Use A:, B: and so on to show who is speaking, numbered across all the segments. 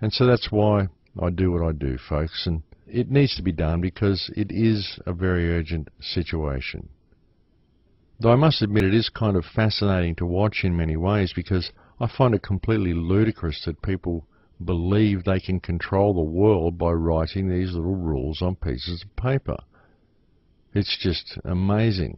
A: And so that's why I do what I do, folks, and it needs to be done because it is a very urgent situation. Though I must admit it is kind of fascinating to watch in many ways, because I find it completely ludicrous that people believe they can control the world by writing these little rules on pieces of paper. It's just amazing.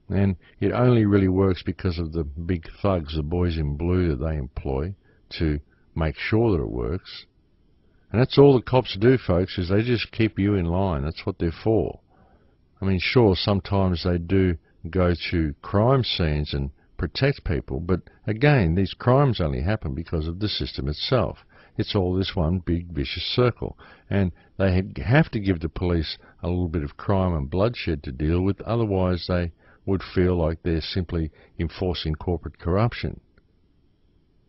A: And it only really works because of the big thugs, the boys in blue, that they employ to make sure that it works. And that's all the cops do, folks, is they just keep you in line. That's what they're for. I mean, sure, sometimes they do go to crime scenes and protect people, but again, these crimes only happen because of the system itself. It's all this one big vicious circle, and they have to give the police a little bit of crime and bloodshed to deal with, otherwise they would feel like they're simply enforcing corporate corruption.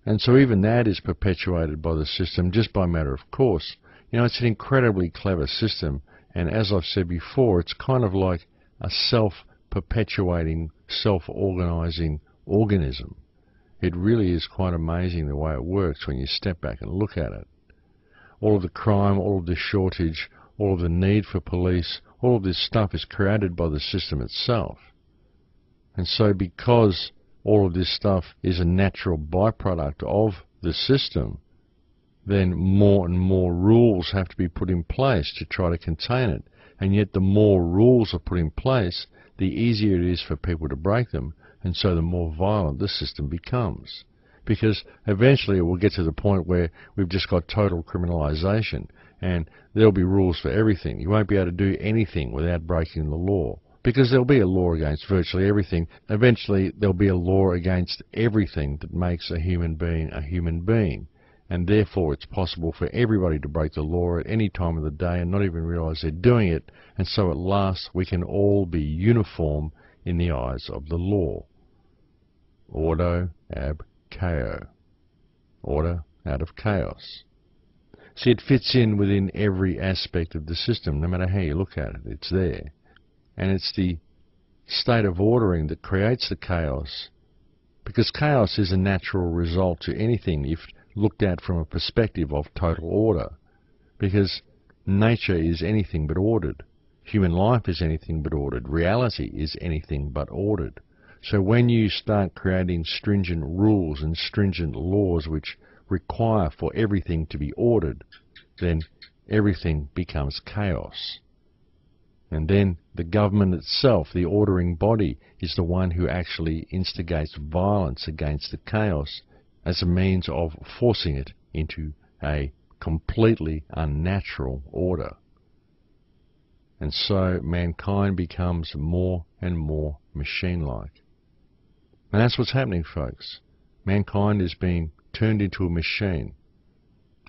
A: And so even that is perpetuated by the system just by matter of course. You know, it's an incredibly clever system, and as I've said before, it's kind of like a self-perpetuating, self-organizing organism. It really is quite amazing the way it works when you step back and look at it. All of the crime, all of the shortage, all of the need for police, all of this stuff is created by the system itself. And so because all of this stuff is a natural byproduct of the system, then more and more rules have to be put in place to try to contain it. And yet the more rules are put in place, the easier it is for people to break them, and so the more violent the system becomes. Because eventually it will get to the point where we've just got total criminalisation, and there'll be rules for everything. You won't be able to do anything without breaking the law, because there'll be a law against virtually everything. Eventually there'll be a law against everything that makes a human being, and therefore it's possible for everybody to break the law at any time of the day and not even realise they're doing it, and so at last we can all be uniform in the eyes of the law. Ordo ab chaos. Order out of chaos. See, it fits in within every aspect of the system, no matter how you look at it. It's there. And it's the state of ordering that creates the chaos, because chaos is a natural result to anything if looked at from a perspective of total order, because nature is anything but ordered. Human life is anything but ordered. Reality is anything but ordered. So when you start creating stringent rules and stringent laws which require for everything to be ordered, then everything becomes chaos. And then the government itself, the ordering body, is the one who actually instigates violence against the chaos as a means of forcing it into a completely unnatural order. And so mankind becomes more and more machine-like. And that's what's happening, folks. Mankind is being turned into a machine.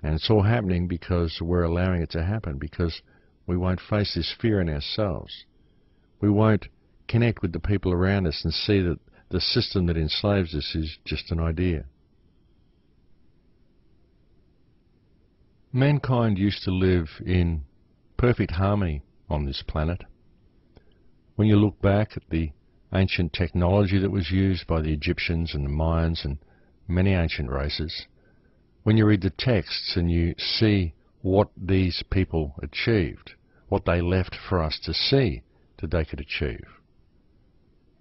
A: And it's all happening because we're allowing it to happen, because we won't face this fear in ourselves. We won't connect with the people around us and see that the system that enslaves us is just an idea. Mankind used to live in perfect harmony on this planet. When you look back at the ancient technology that was used by the Egyptians and the Mayans and many ancient races, when you read the texts and you see what these people achieved, what they left for us to see that they could achieve,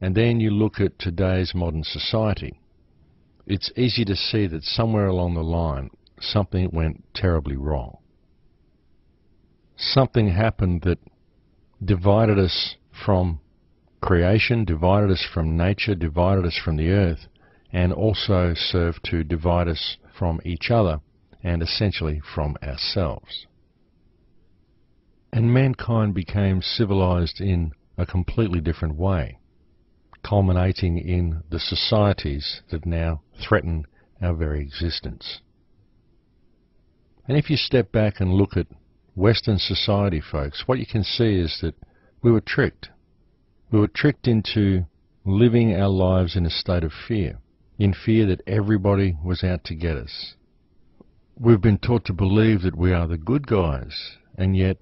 A: and then you look at today's modern society, it's easy to see that somewhere along the line something went terribly wrong. Something happened that divided us from creation, divided us from nature, divided us from the earth, and also served to divide us from each other and essentially from ourselves. And mankind became civilized in a completely different way, culminating in the societies that now threaten our very existence. And if you step back and look at Western society, folks, what you can see is that we were tricked. We were tricked into living our lives in a state of fear, in fear that everybody was out to get us. We've been taught to believe that we are the good guys, and yet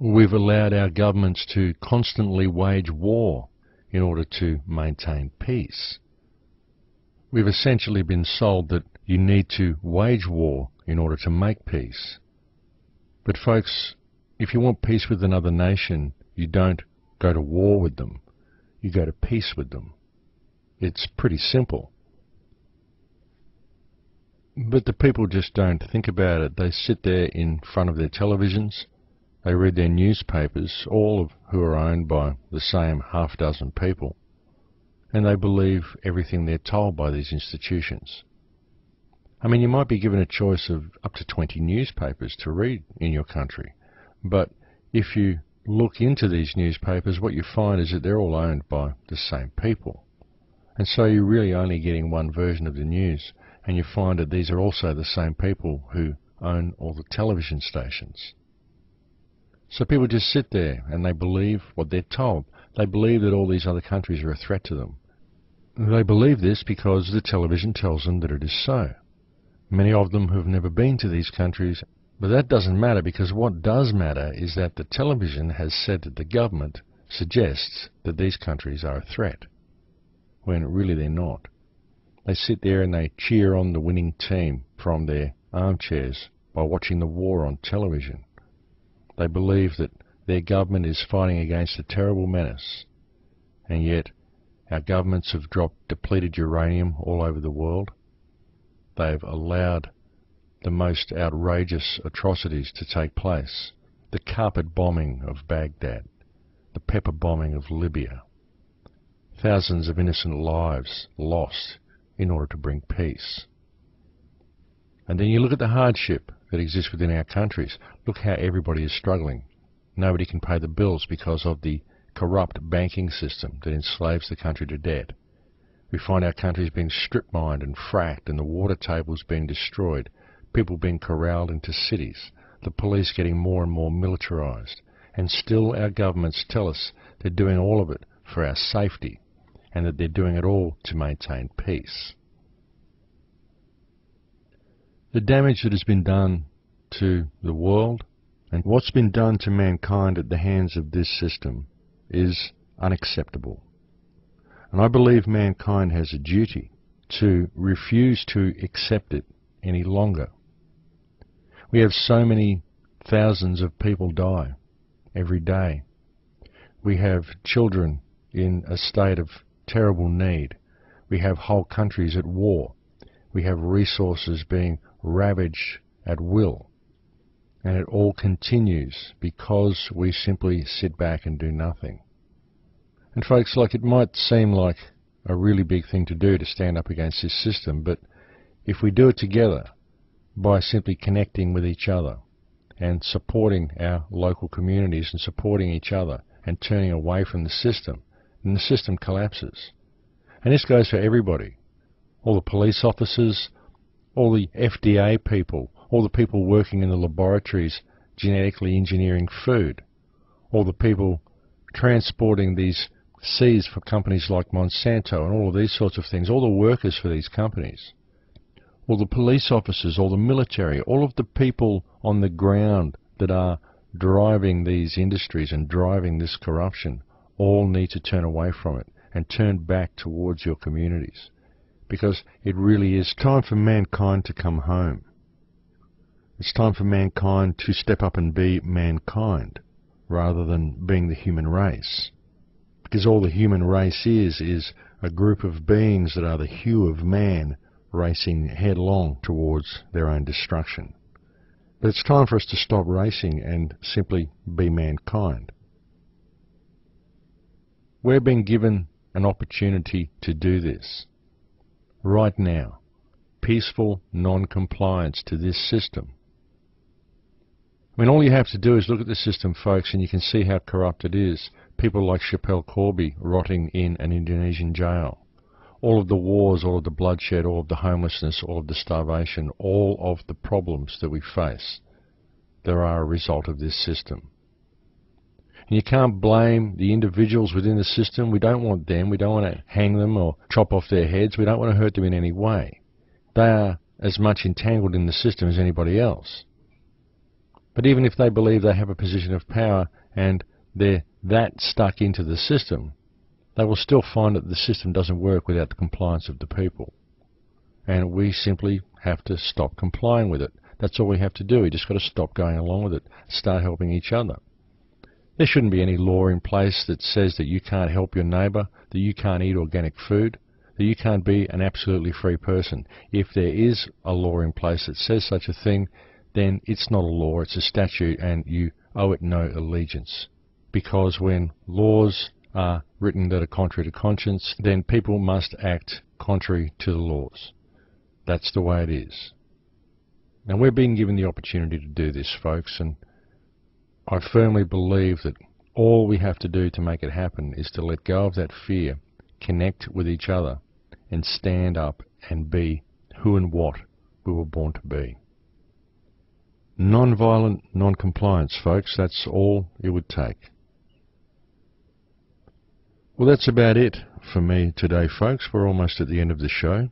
A: we've allowed our governments to constantly wage war in order to maintain peace. We've essentially been sold that you need to wage war in order to make peace. But folks, if you want peace with another nation, you don't go to war with them. You go to peace with them. It's pretty simple. But the people just don't think about it. They sit there in front of their televisions, they read their newspapers, all of who are owned by the same half dozen people, and they believe everything they're told by these institutions. I mean, you might be given a choice of up to 20 newspapers to read in your country, but if you look into these newspapers, what you find is that they're all owned by the same people. And so you're really only getting one version of the news, and you find that these are also the same people who own all the television stations. So people just sit there and they believe what they're told. They believe that all these other countries are a threat to them. They believe this because the television tells them that it is so. Many of them have never been to these countries, but that doesn't matter, because what does matter is that the television has said that the government suggests that these countries are a threat, when really they're not. They sit there and they cheer on the winning team from their armchairs by watching the war on television. They believe that their government is fighting against a terrible menace, and yet our governments have dropped depleted uranium all over the world. They've allowed the most outrageous atrocities to take place. The carpet bombing of Baghdad, the pepper bombing of Libya. Thousands of innocent lives lost in order to bring peace. And then you look at the hardship that exists within our countries. Look how everybody is struggling. Nobody can pay the bills because of the corrupt banking system that enslaves the country to debt. We find our countries being strip-mined and fracked, and the water tables being destroyed, people being corralled into cities, the police getting more and more militarised, and still our governments tell us they're doing all of it for our safety, and that they're doing it all to maintain peace. The damage that has been done to the world and what's been done to mankind at the hands of this system is unacceptable. And I believe mankind has a duty to refuse to accept it any longer. We have so many thousands of people die every day. We have children in a state of terrible need. We have whole countries at war. We have resources being ravaged at will. And it all continues because we simply sit back and do nothing. And folks, it might seem like a really big thing to do to stand up against this system, but if we do it together by simply connecting with each other and supporting our local communities and supporting each other and turning away from the system, then the system collapses. And this goes for everybody. All the police officers, all the FDA people, all the people working in the laboratories genetically engineering food, all the people transporting these seeds for companies like Monsanto and all of these sorts of things, all the workers for these companies, all the police officers, all the military, all of the people on the ground that are driving these industries and driving this corruption, all need to turn away from it and turn back towards your communities. Because it really is time for mankind to come home. It's time for mankind to step up and be mankind rather than being the human race. Because all the human race is a group of beings that are the hue of man racing headlong towards their own destruction. But it's time for us to stop racing and simply be mankind. We're being given an opportunity to do this right now. Peaceful non-compliance to this system. I mean, all you have to do is look at the system, folks, and you can see how corrupt it is. People like Schapelle Corby rotting in an Indonesian jail. All of the wars, all of the bloodshed, all of the homelessness, all of the starvation, all of the problems that we face, there are a result of this system. And you can't blame the individuals within the system. We don't want them. We don't want to hang them or chop off their heads. We don't want to hurt them in any way. They are as much entangled in the system as anybody else. But even if they believe they have a position of power and they're that stuck into the system, they will still find that the system doesn't work without the compliance of the people. And we simply have to stop complying with it. That's all we have to do. We just got to stop going along with it, start helping each other. There shouldn't be any law in place that says that you can't help your neighbour, that you can't eat organic food, that you can't be an absolutely free person. If there is a law in place that says such a thing, then it's not a law, it's a statute, and you owe it no allegiance. Because when laws are written that are contrary to conscience, then people must act contrary to the laws. That's the way it is. Now, we're being given the opportunity to do this, folks, and I firmly believe that all we have to do to make it happen is to let go of that fear, connect with each other, and stand up and be who and what we were born to be. Non-violent non-compliance, folks, that's all it would take. Well, that's about it for me today, folks. We're almost at the end of the show.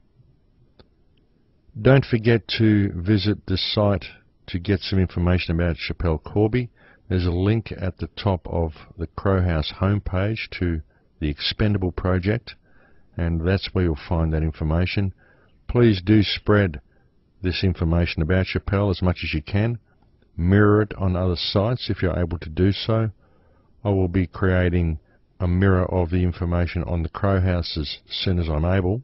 A: Don't forget to visit the site to get some information about Schapelle Corby. There's a link at the top of the Crow House homepage to the Expendable Project, and that's where you'll find that information. Please do spread this information about Schapelle as much as you can. Mirror it on other sites if you're able to do so. I will be creating a mirror of the information on the Crow House as soon as I'm able.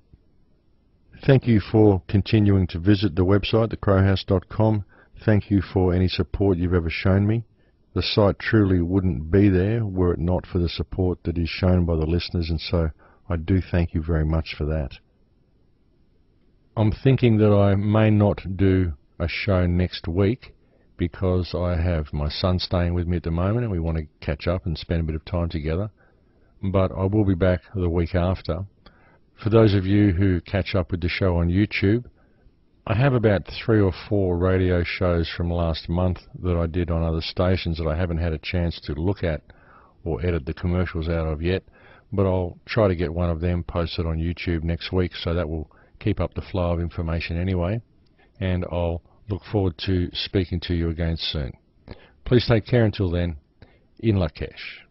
A: Thank you for continuing to visit the website, thecrowhouse.com. Thank you for any support you've ever shown me. The site truly wouldn't be there were it not for the support that is shown by the listeners, and so I do thank you very much for that. I'm thinking that I may not do a show next week because I have my son staying with me at the moment and we want to catch up and spend a bit of time together. But I will be back the week after. For those of you who catch up with the show on YouTube, I have about 3 or 4 radio shows from last month that I did on other stations that I haven't had a chance to look at or edit the commercials out of yet, but I'll try to get one of them posted on YouTube next week, so that will keep up the flow of information anyway, and I'll look forward to speaking to you again soon. Please take care until then. In Lakesh.